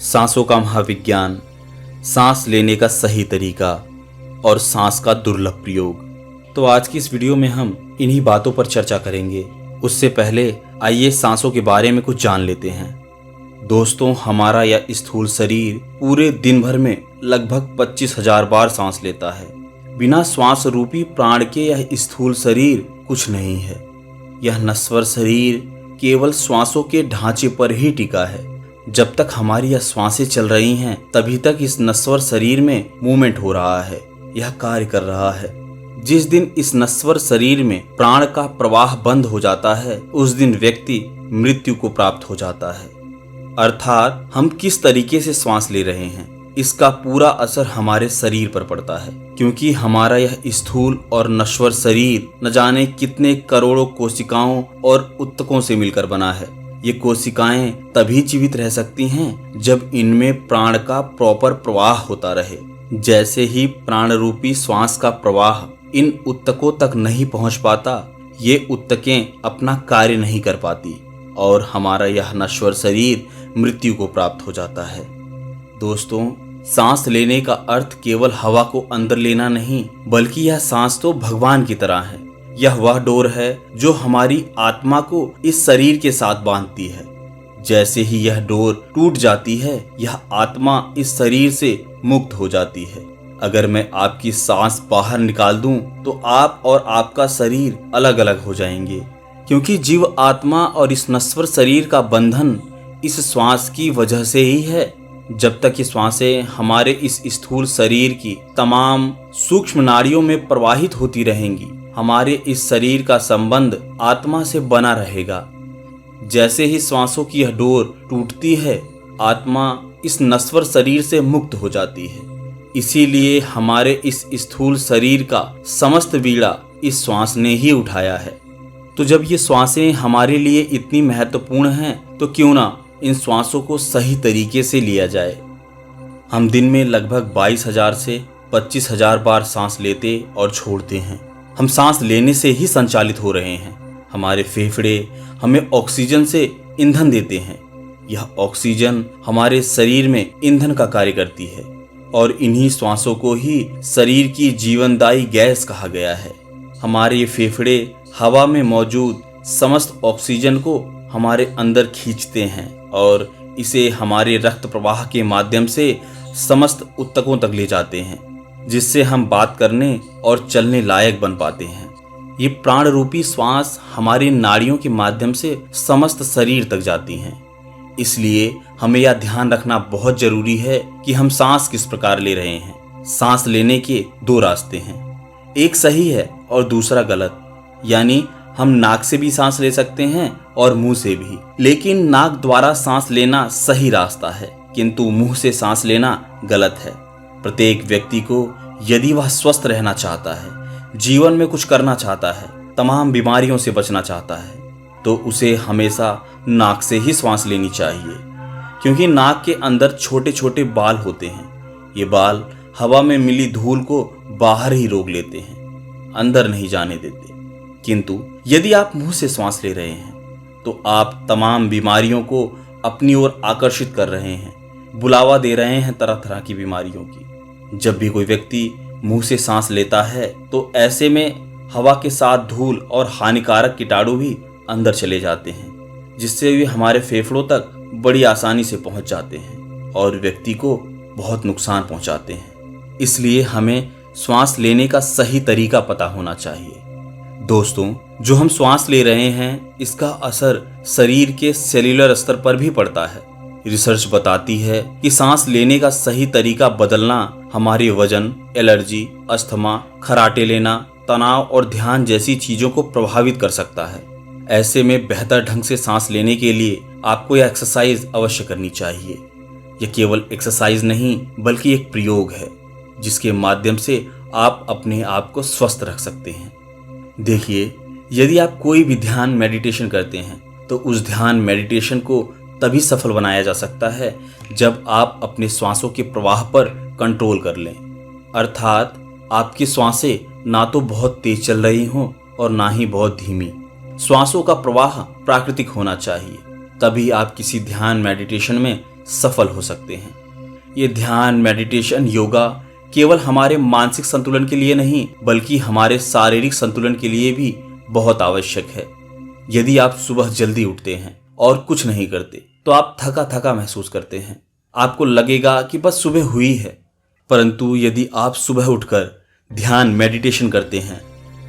सांसों का महाविज्ञान, सांस लेने का सही तरीका और सांस का दुर्लभ प्रयोग। तो आज की इस वीडियो में हम इन्हीं बातों पर चर्चा करेंगे। उससे पहले आइए सांसों के बारे में कुछ जान लेते हैं। दोस्तों, हमारा यह स्थूल शरीर पूरे दिन भर में लगभग 25,000 बार सांस लेता है। बिना श्वास रूपी प्राण के यह स्थूल शरीर कुछ नहीं है। यह नश्वर शरीर केवल श्वासों के ढांचे पर ही टिका है। जब तक हमारी यह श्वासें चल रही हैं, तभी तक इस नश्वर शरीर में मूवमेंट हो रहा है, यह कार्य कर रहा है। जिस दिन इस नश्वर शरीर में प्राण का प्रवाह बंद हो जाता है, उस दिन व्यक्ति मृत्यु को प्राप्त हो जाता है। अर्थात हम किस तरीके से श्वास ले रहे हैं, इसका पूरा असर हमारे शरीर पर पड़ता है, क्योंकि हमारा यह स्थूल और नश्वर शरीर न जाने कितने करोड़ों कोशिकाओं और ऊतकों से मिलकर बना है। ये कोशिकाएं तभी जीवित रह सकती हैं जब इनमें प्राण का प्रॉपर प्रवाह होता रहे। जैसे ही प्राण रूपी श्वास का प्रवाह इन ऊतकों तक नहीं पहुंच पाता, ये ऊतकें अपना कार्य नहीं कर पाती और हमारा यह नश्वर शरीर मृत्यु को प्राप्त हो जाता है। दोस्तों, सांस लेने का अर्थ केवल हवा को अंदर लेना नहीं, बल्कि यह सांस तो भगवान की तरह है। यह वह डोर है जो हमारी आत्मा को इस शरीर के साथ बांधती है। जैसे ही यह डोर टूट जाती है, यह आत्मा इस शरीर से मुक्त हो जाती है। अगर मैं आपकी सांस बाहर निकाल दूं, तो आप और आपका शरीर अलग अलग हो जाएंगे, क्योंकि जीव आत्मा और इस नश्वर शरीर का बंधन इस श्वास की वजह से ही है। जब तक ये श्वासें हमारे इस स्थूल शरीर की तमाम सूक्ष्म नाड़ियों में प्रवाहित होती रहेंगी, हमारे इस शरीर का संबंध आत्मा से बना रहेगा। जैसे ही श्वासों की यह डोर टूटती है, आत्मा इस नश्वर शरीर से मुक्त हो जाती है। इसीलिए हमारे इस स्थूल शरीर का समस्त बीड़ा इस श्वास ने ही उठाया है। तो जब ये श्वासें हमारे लिए इतनी महत्वपूर्ण हैं, तो क्यों ना इन श्वासों को सही तरीके से लिया जाए। हम दिन में लगभग 22,000 से 25,000 बार सांस लेते और छोड़ते हैं। हम सांस लेने से ही संचालित हो रहे हैं। हमारे फेफड़े हमें ऑक्सीजन से ईंधन देते हैं। यह ऑक्सीजन हमारे शरीर में ईंधन का कार्य करती है और इन्हीं श्वासों को ही शरीर की जीवनदायी गैस कहा गया है। हमारे ये फेफड़े हवा में मौजूद समस्त ऑक्सीजन को हमारे अंदर खींचते हैं और इसे हमारे रक्त प्रवाह के माध्यम से समस्त ऊतकों तक ले जाते हैं, जिससे हम बात करने और चलने लायक बन पाते हैं। ये प्राण रूपी श्वास हमारी नाड़ियों के माध्यम से समस्त शरीर तक जाती हैं। इसलिए हमें यह ध्यान रखना बहुत जरूरी है कि हम सांस किस प्रकार ले रहे हैं। सांस लेने के दो रास्ते हैं, एक सही है और दूसरा गलत। यानी हम नाक से भी सांस ले सकते हैं और मुंह से भी, लेकिन नाक द्वारा सांस लेना सही रास्ता है, किंतु मुंह से सांस लेना गलत है। प्रत्येक व्यक्ति को यदि वह स्वस्थ रहना चाहता है, जीवन में कुछ करना चाहता है, तमाम बीमारियों से बचना चाहता है, तो उसे हमेशा नाक से ही सांस लेनी चाहिए, क्योंकि नाक के अंदर छोटे छोटे बाल होते हैं। ये बाल हवा में मिली धूल को बाहर ही रोक लेते हैं, अंदर नहीं जाने देते। किंतु यदि आप मुंह से सांस ले रहे हैं, तो आप तमाम बीमारियों को अपनी ओर आकर्षित कर रहे हैं, बुलावा दे रहे हैं तरह तरह की बीमारियों की। जब भी कोई व्यक्ति मुंह से सांस लेता है, तो ऐसे में हवा के साथ धूल और हानिकारक कीटाणु भी अंदर चले जाते हैं, जिससे वे हमारे फेफड़ों तक बड़ी आसानी से पहुंच जाते हैं और व्यक्ति को बहुत नुकसान पहुंचाते हैं। इसलिए हमें श्वास लेने का सही तरीका पता होना चाहिए। दोस्तों, जो हम श्वास ले रहे हैं, इसका असर शरीर के सेल्यूलर स्तर पर भी पड़ता है। रिसर्च बताती है कि सांस लेने का सही तरीका बदलना हमारे वजन, एलर्जी, अस्थमा, खर्राटे लेना, तनाव और ध्यान जैसी चीजों को प्रभावित कर सकता है। ऐसे में बेहतर ढंग से सांस लेने के लिए आपको यह एक्सरसाइज अवश्य करनी चाहिए। यह केवल एक्सरसाइज नहीं, बल्कि एक प्रयोग है, जिसके माध्यम से आप अपने आप को स्वस्थ रख सकते हैं। देखिए, यदि आप कोई भी ध्यान मेडिटेशन करते हैं, तो उस ध्यान मेडिटेशन को तभी सफल बनाया जा सकता है जब आप अपने श्वासों के प्रवाह पर कंट्रोल कर लें। अर्थात आपकी श्वासें ना तो बहुत तेज चल रही हों और ना ही बहुत धीमी। श्वासों का प्रवाह प्राकृतिक होना चाहिए, तभी आप किसी ध्यान मेडिटेशन में सफल हो सकते हैं। ये ध्यान, मेडिटेशन, योगा केवल हमारे मानसिक संतुलन के लिए नहीं बल्कि हमारे शारीरिक संतुलन के लिए भी बहुत आवश्यक है। यदि आप सुबह जल्दी उठते हैं और कुछ नहीं करते तो आप थका थका महसूस करते हैं। आपको लगेगा कि बस सुबह हुई है। परंतु यदि आप सुबह उठकर ध्यान, मेडिटेशन करते हैं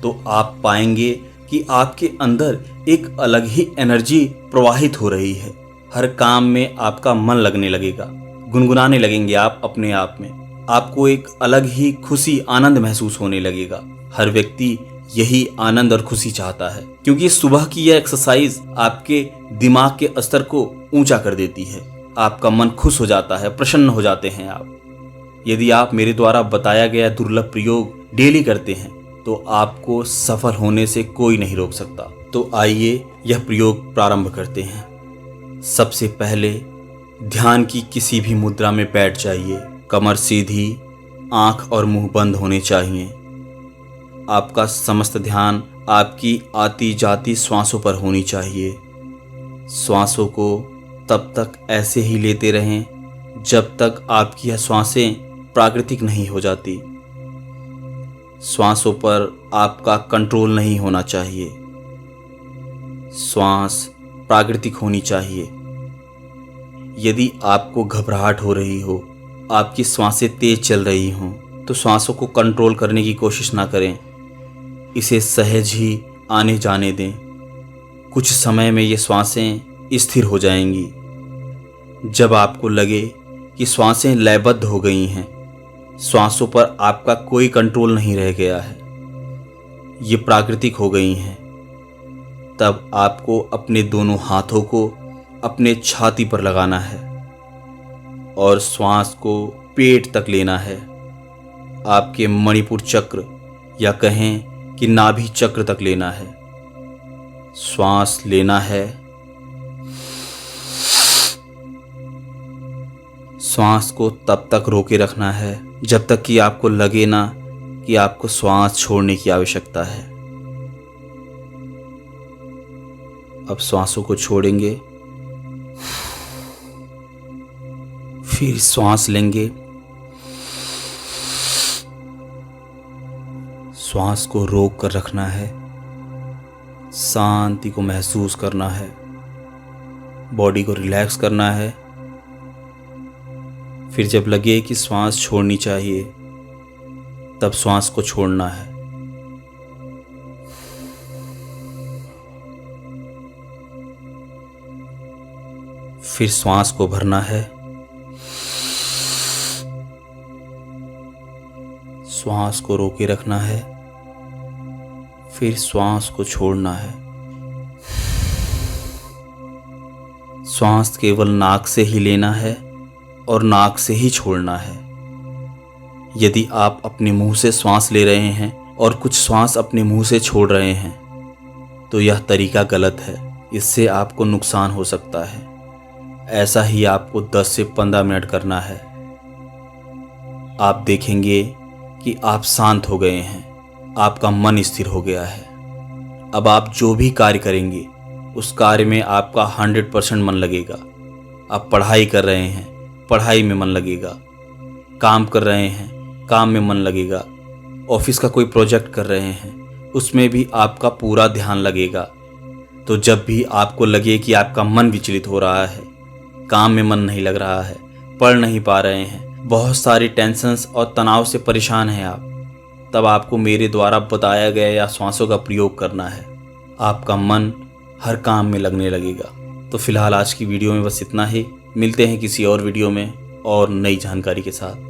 तो आप पाएंगे कि आपके अंदर एक अलग ही एनर्जी प्रवाहित हो रही है। हर काम में आपका मन लगने लगेगा, गुनगुनाने लगेंगे आप अपने आप में। आपको एक अलग ही खुशी, आनंद महसूस होने लगेगा। हर व्यक्ति यही आनंद और खुशी चाहता है, क्योंकि सुबह की यह एक्सरसाइज आपके दिमाग के स्तर को ऊंचा कर देती है। आपका मन खुश हो जाता है, प्रसन्न हो जाते हैं आप। यदि आप मेरे द्वारा बताया गया दुर्लभ प्रयोग डेली करते हैं तो आपको सफल होने से कोई नहीं रोक सकता। तो आइए यह प्रयोग प्रारंभ करते हैं। सबसे पहले ध्यान की किसी भी मुद्रा में बैठ जाइए। कमर सीधी, आंख और मुंह बंद होने चाहिए। आपका समस्त ध्यान आपकी आती जाती श्वासों पर होनी चाहिए। श्वासों को तब तक ऐसे ही लेते रहें जब तक आपकी यह श्वासें प्राकृतिक नहीं हो जाती। श्वासों पर आपका कंट्रोल नहीं होना चाहिए। श्वास प्राकृतिक होनी चाहिए। यदि आपको घबराहट हो रही हो, आपकी श्वासें तेज चल रही हों, तो श्वासों को कंट्रोल करने की कोशिश ना करें। इसे सहज ही आने जाने दें। कुछ समय में ये श्वासें स्थिर हो जाएंगी। जब आपको लगे कि श्वासें लयबद्ध हो गई हैं, श्वासों पर आपका कोई कंट्रोल नहीं रह गया है, ये प्राकृतिक हो गई हैं, तब आपको अपने दोनों हाथों को अपने छाती पर लगाना है और श्वास को पेट तक लेना है। आपके मणिपुर चक्र या कहें कि नाभि चक्र तक लेना है। श्वास लेना है, श्वास को तब तक रोके रखना है जब तक कि आपको लगे ना कि आपको श्वास छोड़ने की आवश्यकता है। अब श्वासों को छोड़ेंगे, फिर श्वास लेंगे। श्वास को रोक कर रखना है, शांति को महसूस करना है, बॉडी को रिलैक्स करना है। फिर जब लगे कि श्वास छोड़नी चाहिए तब श्वास को छोड़ना है। फिर श्वास को भरना है, श्वास को रोके रखना है, फिर श्वास को छोड़ना है। श्वास केवल नाक से ही लेना है और नाक से ही छोड़ना है। यदि आप अपने मुंह से श्वास ले रहे हैं और कुछ श्वास अपने मुंह से छोड़ रहे हैं तो यह तरीका गलत है। इससे आपको नुकसान हो सकता है। ऐसा ही आपको 10 से 15 मिनट करना है। आप देखेंगे कि आप शांत हो गए हैं, आपका मन स्थिर हो गया है। अब आप जो भी कार्य करेंगे उस कार्य में आपका 100% मन लगेगा। आप पढ़ाई कर रहे हैं, पढ़ाई में मन लगेगा। काम कर रहे हैं, काम में मन लगेगा। ऑफिस का कोई प्रोजेक्ट कर रहे हैं, उसमें भी आपका पूरा ध्यान लगेगा। तो जब भी आपको लगे कि आपका मन विचलित हो रहा है, काम में मन नहीं लग रहा है, पढ़ नहीं पा रहे हैं, बहुत सारी टेंशन्स और तनाव से परेशान हैं आप, तब आपको मेरे द्वारा बताया गया या श्वासों का प्रयोग करना है। आपका मन हर काम में लगने लगेगा। तो फिलहाल आज की वीडियो में बस इतना ही। मिलते हैं किसी और वीडियो में और नई जानकारी के साथ।